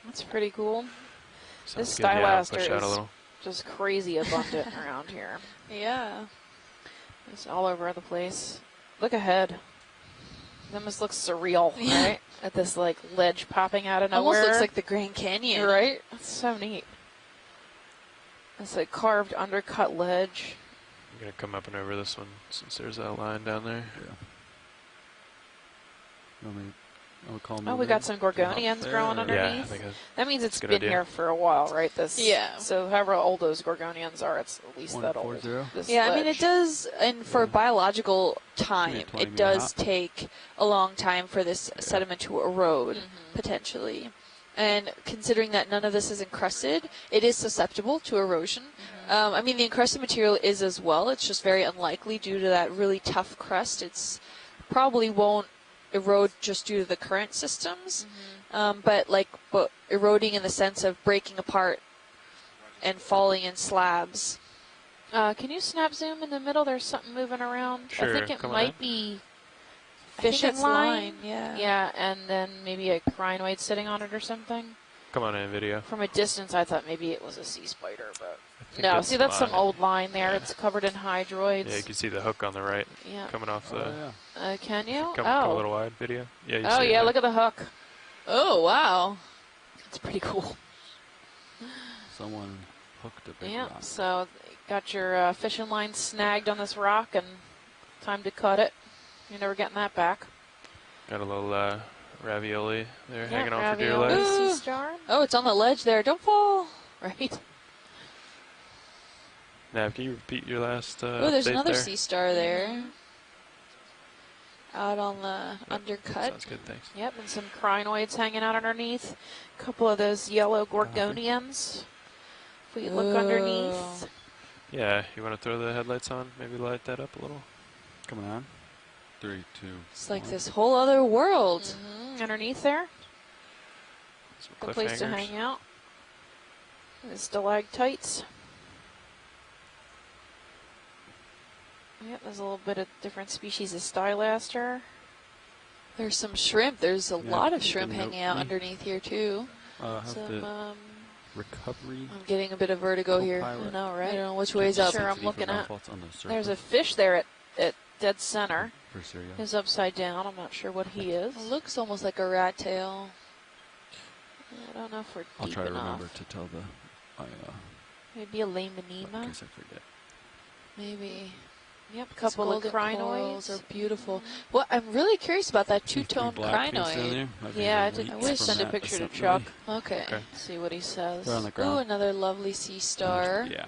That's pretty cool. Sounds This good. Yeah, stylaster push out a is- little. Just crazy abundant around here. Yeah. It's all over the place. Look ahead. It almost looks surreal, Yeah. right? At this like ledge popping out of nowhere. Almost looks like the Grand Canyon. right. That's so neat. It's like carved undercut ledge. I'm gonna come up and over this one since there's that line down there. Yeah. You want me- I would call Oh, them we over got some gorgonians there, growing or- underneath. Yeah, I think That means it's Good been idea. here for a while, right? This. Yeah. So however old those gorgonians are, it's at least that old. 140. This Yeah, I mean, ledge. it does, and for Yeah. biological time, 20 it meter does hop. take a long time for this sediment to erode, potentially. And considering that none of this is encrusted, it is susceptible to erosion. I mean, the encrusted material is as well. It's just very unlikely due to that really tough crust. It's probably won't erode just due to the current systems, but eroding in the sense of breaking apart and falling in slabs. Can you snap zoom in the middle? There's something moving around. Sure, I think it come on might in. be I think fishing it's line. yeah. Yeah, and then maybe a crinoid sitting on it or something. Come on in, video. From a distance, I thought maybe it was a sea spider, but I think no. it's See, that's some line. old line there. Yeah. It's covered in hydroids. Yeah, you can see the hook on the right Yeah. coming off the. Oh, yeah. Can you? Come a Oh. little wide, video. Yeah. You Oh see it yeah. there. Look at the hook. Oh, wow. It's pretty cool. Someone hooked a big Yeah. rock. So got your fishing line snagged on this rock, and time to cut it. You're never getting that back. Got a little ravioli there Yeah, hanging on for dear ravioli, life. sea star. Oh, it's on the ledge there. Don't fall. Right. Nav, can you repeat your last? Oh, there's update another there? sea star there. Out on the undercut. Sounds good, thanks. Yep, and some crinoids hanging out underneath. A couple of those yellow gorgonians. If we look Whoa. underneath. Yeah, you want to throw the headlights on? Maybe light that up a little. Coming on. 3, 2. It's like 1. this whole other world. Underneath there. Some Good place to cliffhangers. hang out. The stalactites. Yep, there's a little bit of different species of stylaster. There's some shrimp. There's a Yeah, lot of you shrimp can hanging note out me. underneath here, too. Have Some, the recovery. I'm getting a bit of vertigo here. Co-pilot. I know, I right? don't know which way's up. Sure, I'm Sensitivity looking for at- faults on the surface. There's a fish there at dead center. For cereal. He's upside down. I'm not sure what he is. It looks almost like a rat tail. I don't know if we're I'll deep try to enough. remember to tell the. Maybe a In laminema. case I forget. Maybe. Yep, a These couple of golden corals crinoids. are beautiful. Well, I'm really curious about that See 3 two-tone black pieces down crinoid. there? Might be Yeah, I the did. I weights wish from send a that picture to assembly. Chuck. Okay. Okay. See what he says. They're on the Ooh, ground. another lovely sea star. Yeah.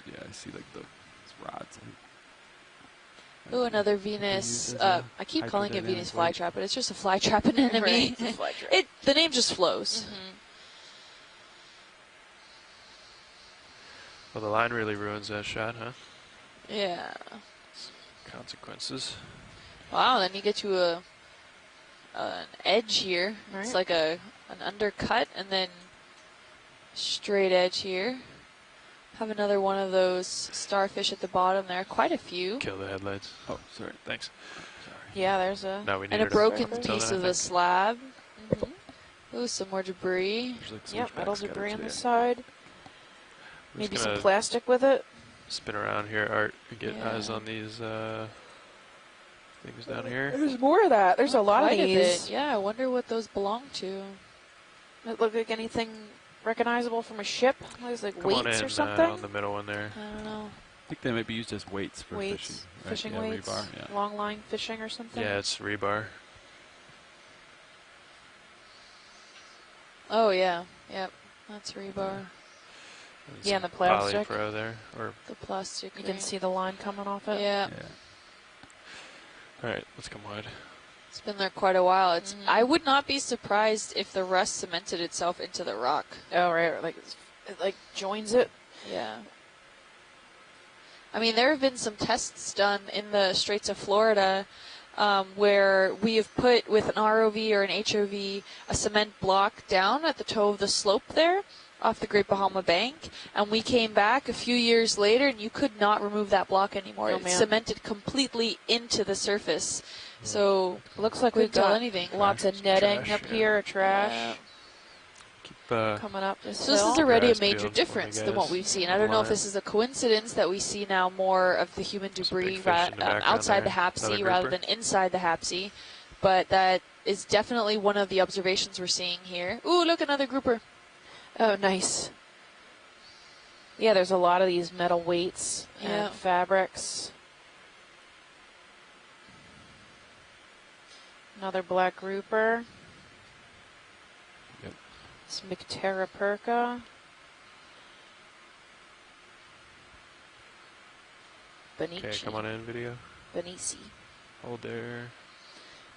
Yeah, I see like those rods. Ooh, another Use Venus. as a I keep calling it hydrodynamic Venus weight. flytrap, but it's just a flytrap anemone. Right, it's a flytrap. The name just flows. Well, the line really ruins that shot, huh? Yeah. Consequences. Wow. Then you get to an edge here. It's Right. like an undercut, and then straight edge here. Have another one of those starfish at the bottom there. Quite a few. Kill the headlights. Oh, sorry. Thanks. Sorry. Yeah, there's a. No, we And a needed broken until piece then, of I the think. slab. Ooh, some more debris. There's like some Yep, metal scattered debris on too, the yeah. side. I'm Maybe just some gonna plastic with it. spin around here, Art, and get Yeah. eyes on these things down here. There's more of that. There's a lot of Quite a these. bit. Yeah, I wonder what those belong to. It look like anything recognizable from a ship? There's like Come on weights in or something. on the middle one there. I don't know. I think they might be used as weights for Weights, fishing. Right? fishing yeah, weights, rebar. Yeah. long line fishing or something. Yeah, it's rebar. Oh, yeah. Yep. That's rebar. Yeah, and the plastic. Polypro there. Or, The plastic. You can ring. see the line coming off it. Yeah. Yeah. all right, let's come wide. It's been there quite a while. It's. Mhm. I would not be surprised if the rust cemented itself into the rock. Oh, right. Like it like joins it. Yeah. I mean, there have been some tests done in the Straits of Florida where we have put with an ROV or an HOV a cement block down at the toe of the slope there off the Great Bahama Bank, and we came back a few years later and you could not remove that block anymore. Oh, It man. cemented completely into the surface. So Looks like we've we've got done anything. lots of Some netting trash, up yeah. here, trash Yeah. Keep coming up this So this hill. is already a Grass major peeled for difference me, than what guys. we've seen. I don't know if this is a coincidence that we see now more of the human debris big fish in the background outside the there. Hapsey Another rather grouper. than inside the Hapsey, but that is definitely one of the observations we're seeing here. Ooh, look, another grouper. Oh, nice. Yeah, there's a lot of these metal weights Yeah. and fabrics. Another black grouper. Yep. Some Mycteroperca. Benici. Okay, come on in, video. Benici. Hold there.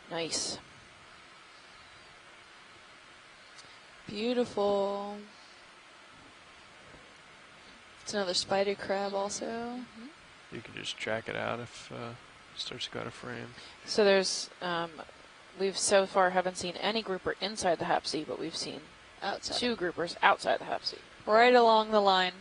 Nice. Beautiful. It's another spider crab also. You can just track it out if it starts to go out of frame. So there's, we've so far haven't seen any grouper inside the Hapsey, but we've seen Outside. 2 groupers outside the Hapsey. Right along the line.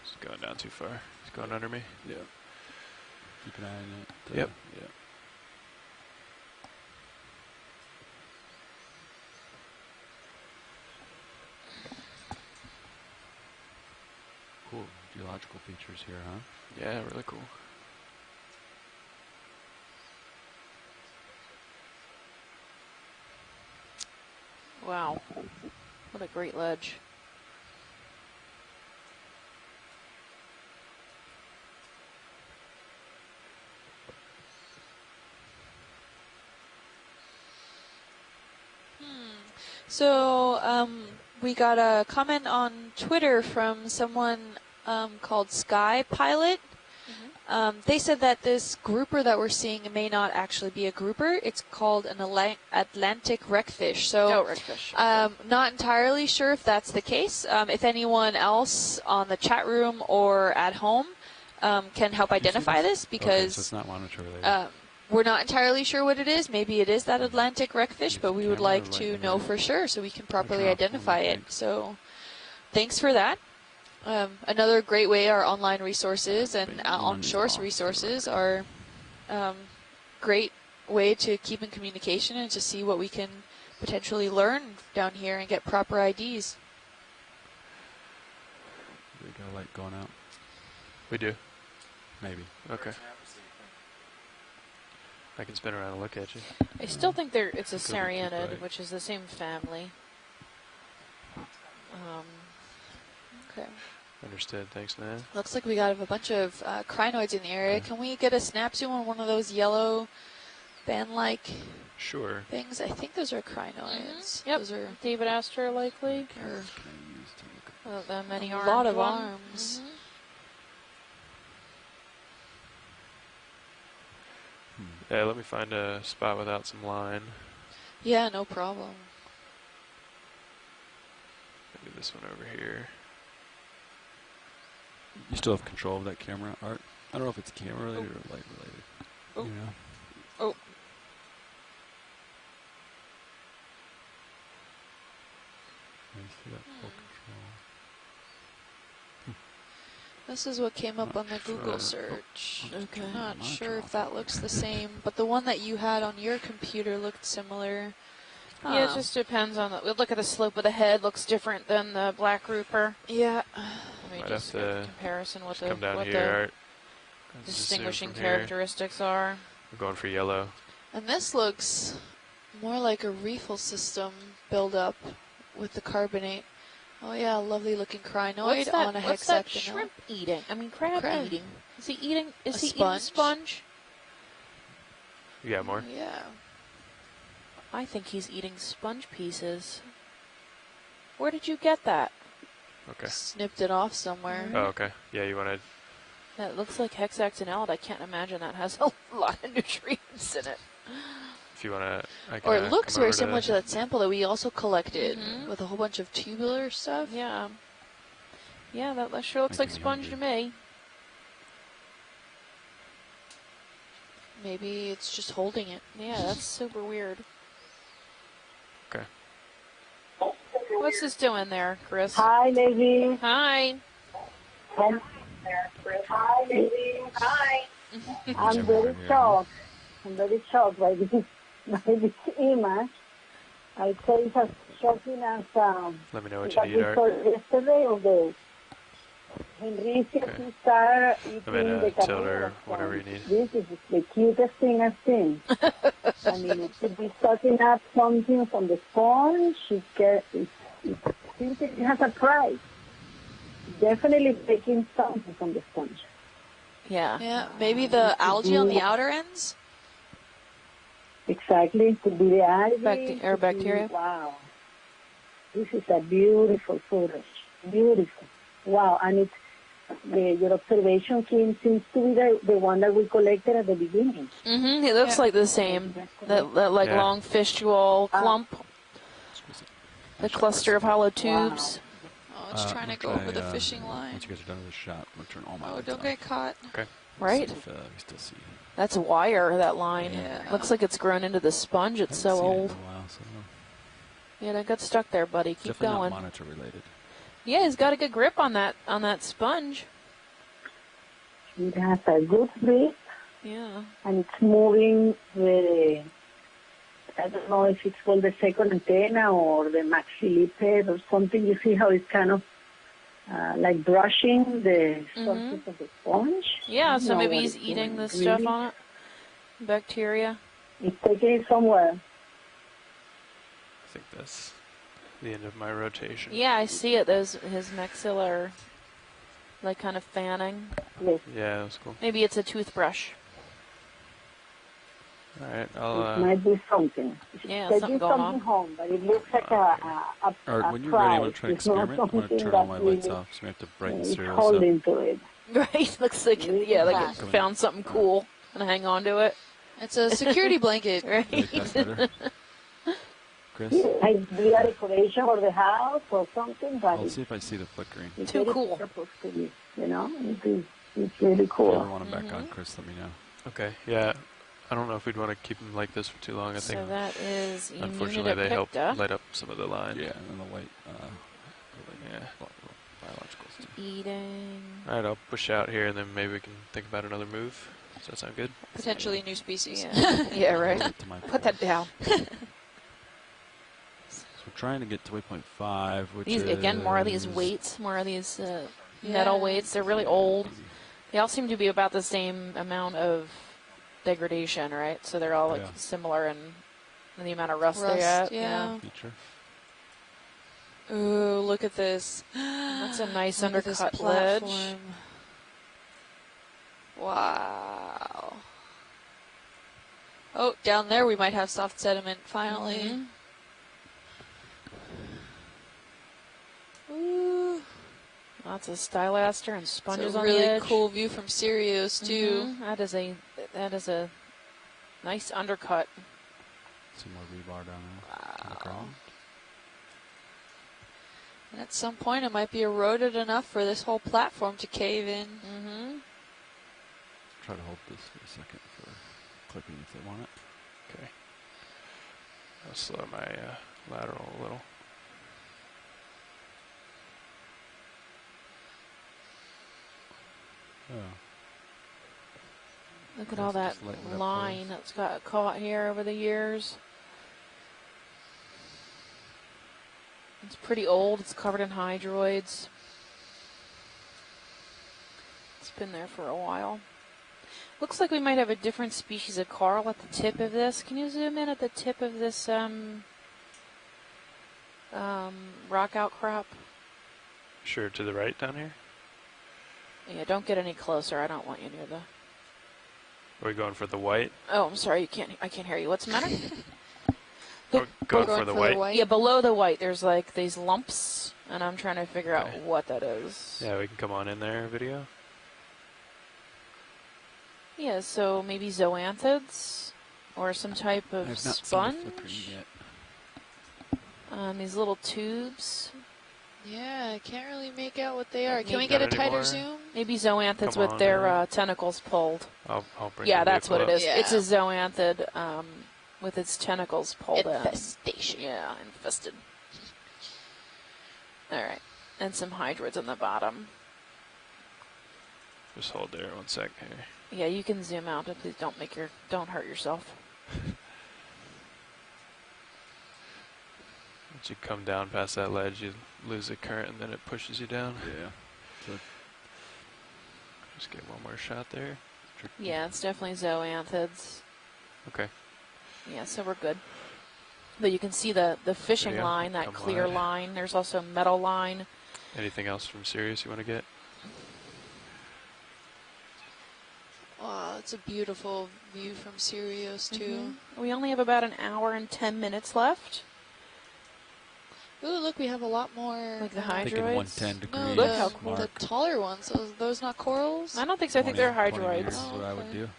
It's going down too far. It's going under me. Yeah. Keep an eye on it. Yep. Yeah. Cool geological features here, huh? Yeah, really cool. Wow. What a great ledge. So we got a comment on Twitter from someone called Sky Pilot. They said that this grouper that we're seeing may not actually be a grouper. It's called an Atlantic wreckfish. So wreckfish. not entirely sure if that's the case. If anyone else on the chat room or at home can help identify this, Okay, because so it's not monitor related. we're not entirely sure what it is. Maybe it is that Atlantic wreckfish, but we would Camera or like to light know related? for sure so we can properly off, identify I it. think. So thanks for that. Another great way, our online resources and Big on-shore ones off to the resources right. are great way to keep in communication and to see what we can potentially learn down here and get proper IDs. We got a light going out. We do. Maybe. Okay. I can spin around and look at you. I still think it's a Could be Sarianid, right. which is the same family. Okay. Understood. Thanks, man. Looks like we got a bunch of crinoids in the area. Can we get a snap zoom on one of those yellow band-like Sure. things? I think those are crinoids. Yep. Those are David Astor likely. or Can I use to look at The many a armed lot of one. arms. Yeah, let me find a spot without some line. Yeah, no problem. Maybe this one over here. You still have control of that camera, Art? I don't know if it's camera related or light related. Oh. You know? Oh. Can you see that? This is what came up on the Google search. Okay. I'm not Monitor sure if off. that looks the same, but the one that you had on your computer looked similar. Yeah, it just depends on the. Look at the slope of the head. Looks different than the black grouper. Yeah. Let me Might just have get to the comparison what come down what here. the Art. Just zoom distinguishing from here. characteristics are. We're going for yellow. And this looks more like a refill system buildup with the carbonate. Oh yeah, lovely looking crinoid on a What's that hexagonal. shrimp eating? I mean, crab Crab. eating. Is he eating? Is A he eating sponge? sponge? You got more? Yeah. I think he's eating sponge pieces. Where did you get that? Okay. Snipped it off somewhere. Oh, okay. Yeah, you want to... That looks like hexagonal. I can't imagine that has a lot of nutrients in it. If you want to... Or it looks very similar to that sample that we also collected Mhm. with a whole bunch of tubular stuff. Yeah. Yeah, that sure looks like Making me sponge to me. Maybe it's just holding it. Yeah, that's super weird. Okay. What's this doing there, Chris? Hi, ladies. Hi. Hi, ladies. Hi. I'm Jim very over here. shocked. I'm very shocked by this image. I say it's as shocking as Let me know what you what need, we Art. saw yesterday of the Henricia star eating I'm in the a tilde or carnivore whatever you sponge. need. This is the cutest thing I've seen. I mean, it could be sucking up something from the sponge. It seems it has a price. Definitely taking something from the sponge. Yeah. Yeah, maybe the algae on the outer ends? Exactly. Could be the algae. Or could be- bacteria. Wow. This is a beautiful footage. Beautiful. Wow. And it's your observation seems to be the one that we collected at the beginning. Mm-hmm. It looks Yeah. like the same. That like Yeah. long fistule clump. Squeeze it. The cluster of hollow tubes. Oh, it's trying to I'm go gonna over the try, fishing line. Once you guys are done with the shot, I'm going to turn all my Oh, lights don't off. get caught. Okay. Right? See if we still see. That's wire, that line. Yeah. Looks like it's grown into the sponge. It's so Haven't seen it old. in a while, so Yeah, that got stuck there, buddy. Keep definitely going. not monitor related. Yeah, he's got a good grip on that sponge. It has a good grip, Yeah. and it's moving the, I don't know if it's called the second antenna or the maxilliped or something. You see how it's kind of like brushing the surface of the sponge? Yeah, I so don't know maybe what he's it's eating doing, the stuff really. on it. Bacteria. It's taking it somewhere. I think that's the end of my rotation. Yeah, I see it. Those his maxilla are like kind of fanning. Yes, Yeah, that was cool. Maybe it's a toothbrush. All right, it I'll... might be something. It's Yeah, taking something going something on. home, but it looks like a Alright, when you're prize. ready, I'm going to try to It's not experiment. I'm going to something turn all my that lights really off, so we have to brighten is cereals up. holding to it. Right? Looks like yeah, like it Coming found up. something cool and hang on to it. It's a security blanket. Right? You like that better? Chris? Like be a decoration for the house or something, but I'll see if I see the flickering. it's Too very cool. purpose to me, you know? It's really If you ever cool. want them back on, Chris, let me know. Okay, yeah. I don't know if we'd want to keep them like this for too long. I So think, that is unfortunately, they help Immunidipicta light up some of the line. Yeah, and then the white Yeah. biologicals too. eating. All right, I'll push out here, and then maybe we can think about another move. Does that sound good? Potentially new species. Yeah, yeah, right. Hold it to my Put that down. So we're trying to get to waypoint 5, which These is... again, more of these weights, more of these metal weights. They're really old. They all seem to be about the same amount of degradation, right? So they're all like Yeah. similar in the amount of rust, they're Rust, at. yeah. Feature. Ooh, look at this. That's a nice Look at this undercut ledge. platform. Wow. Oh, down there we might have soft sediment finally. Mhm. Ooh. Lots of stylaster and It's sponges a on really the edge. cool view from Sirius too. Mhm. That is a nice undercut. Some more rebar down there. on the Wow. ground. And at some point it might be eroded enough for this whole platform to cave in. Mm-hmm. Try to hold this for a second for clipping if they want it. Okay. I'll slow my lateral a little. Oh. Look at Yes, all that just lighten it up line for us. that's got caught here over the years. It's pretty old. It's covered in hydroids. It's been there for a while. Looks like we might have a different species of coral at the tip of this. Can you zoom in at the tip of this rock outcrop? Sure, to the right down here? Yeah, don't get any closer. I don't want you near the... Are we going for the white? Oh, I'm sorry. I can't hear you. What's the matter? Oh, going Going for the white? Yeah, below the white, there's like these lumps, and I'm trying to figure out Okay. what that is. Yeah, we can come on in there, video. Yeah, so maybe zoanthids or some type I of have not sponge. seen the flickering yet. These little tubes. Yeah, I can't really make out what they are. Can Maybe we get a not tighter anymore. zoom? Maybe zoanthids Come with on their in. tentacles pulled. I'll bring Yeah, the that's what it vehicle is. Yeah. It's a zoanthid with its tentacles pulled Infestation. in. Yeah, infested. All right, and some hydroids on the bottom. Just hold there 1 sec here. Yeah, you can zoom out, but please don't hurt yourself. Once you come down past that ledge, you lose the current, and then it pushes you down. Yeah. So Just get one more shot there. tricky. Yeah, it's definitely zoanthids. Okay. Yeah, so we're good. But you can see the fishing Video, line, that come clear wide. line. There's also metal line. Anything else from Sirius you want to get? Wow, it's a beautiful view from Sirius too. We only have about an hour and 10 minutes left. Ooh, look, we have a lot more. Like the Thinking hydroids. 110 degrees. No, Look the, how cool. the taller ones. Are those not corals? I don't think so. I think they're 20 hydroids. meters is what I would Okay. do.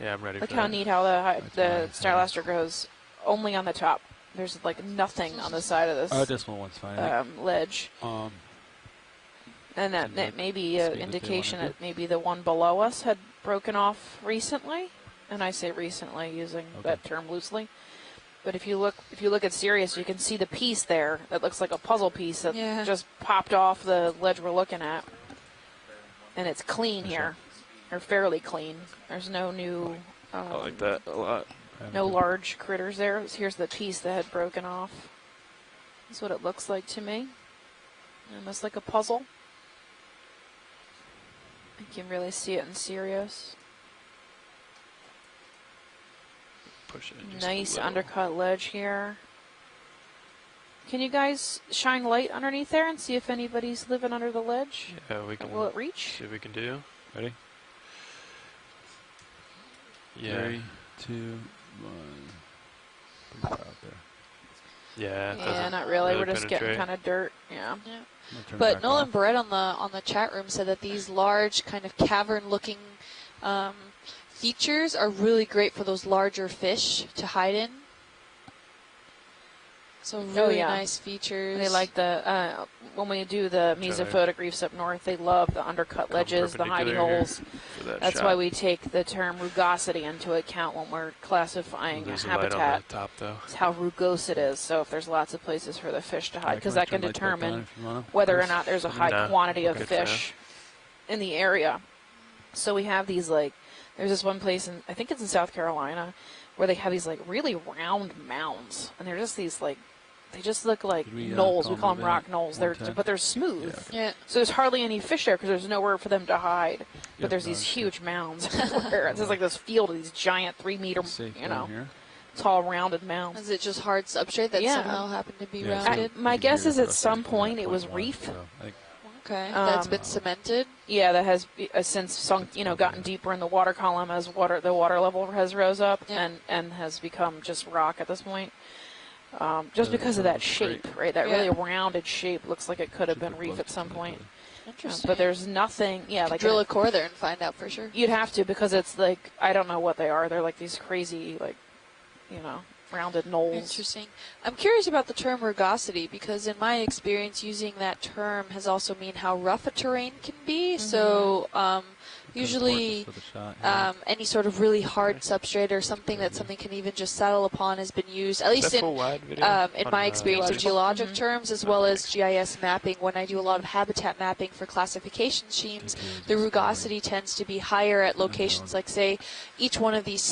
Yeah, I'm ready Look for how that. neat how That's the nice, Stylaster goes only on the top. There's like nothing on the side of this This one's fine. ledge. Um, And that, Seems that like may be speed an that they indication wanna that maybe the one below us had broken off recently. And I say recently using that term loosely. But if you look at Sirius, you can see the piece there that looks like a puzzle piece that Yeah. just popped off the ledge we're looking at. And it's clean here, or fairly clean. There's no new, I like that a lot. no large critters there. Here's the piece that had broken off. That's what it looks like to me. Almost like a puzzle. You can really see it in Sirius. Push it in just Nice a little. undercut ledge here. Can you guys shine light underneath there and see if anybody's living under the ledge? Yeah, we can Will it reach? see what we can do. Ready? Yeah. 3, 2, 1. Pretty far out there. Yeah. it Yeah, doesn't not really. We're just penetrate. getting kind of dirt. Yeah. I'm gonna turn it But back Nolan off. Barrett on the chat room said that these large kind of cavern-looking features are really great for those larger fish to hide in. So really yeah. nice features. They like the when we do the Try to mesophotic reefs up north. They love the undercut come ledges, the hiding perpendicular here holes. for that That's shot. why we take the term rugosity into account when we're classifying a Lose the light on habitat. the top though. It's how rugose it is. So if there's lots of places for the fish to hide, Yeah, because I that can turn lights back on determine if you wanna, whether or Chris. not there's a high No, quantity of good for now. fish in the area. So we have these there's this one place in, I think it's in South Carolina, where they have these really round mounds, and they're just these they just look like Did we, knolls. We call call them them rock event knolls. 110? But they're smooth. Yeah, okay. Yeah. So there's hardly any fish there because there's nowhere for them to hide. Yep, But there's no, these that's huge mounds everywhere. It's just like this field of these giant 3-meter, Safe down here. tall rounded mounds. Is it just hard substrate that Yeah. somehow happened to be Yeah, it's rounded? My pretty guess weird is for at us to some do that point it was 0.1, reef. so I think Okay, that's been Um, cemented. Yeah, that has since sunk, gotten deeper in the water column as the water level has rose up Yeah. and has become just rock at this point. Just Yeah, because of that that looks shape, great. right? That Yeah. really rounded shape looks like it could have been super reef close at some to point. Interesting. But there's nothing, Could drill a core there and find out for sure. You'd have to, because it's I don't know what they are. They're like these crazy, rounded knolls. Interesting. I'm curious about the term rugosity because in my experience using that term has also mean how rough a terrain can be. So usually any sort of really hard substrate or something that something can even just settle upon has been used, at least in my experience of geologic terms as well as GIS mapping. When I do a lot of habitat mapping for classification schemes, the rugosity tends to be higher at locations like, say, each one of these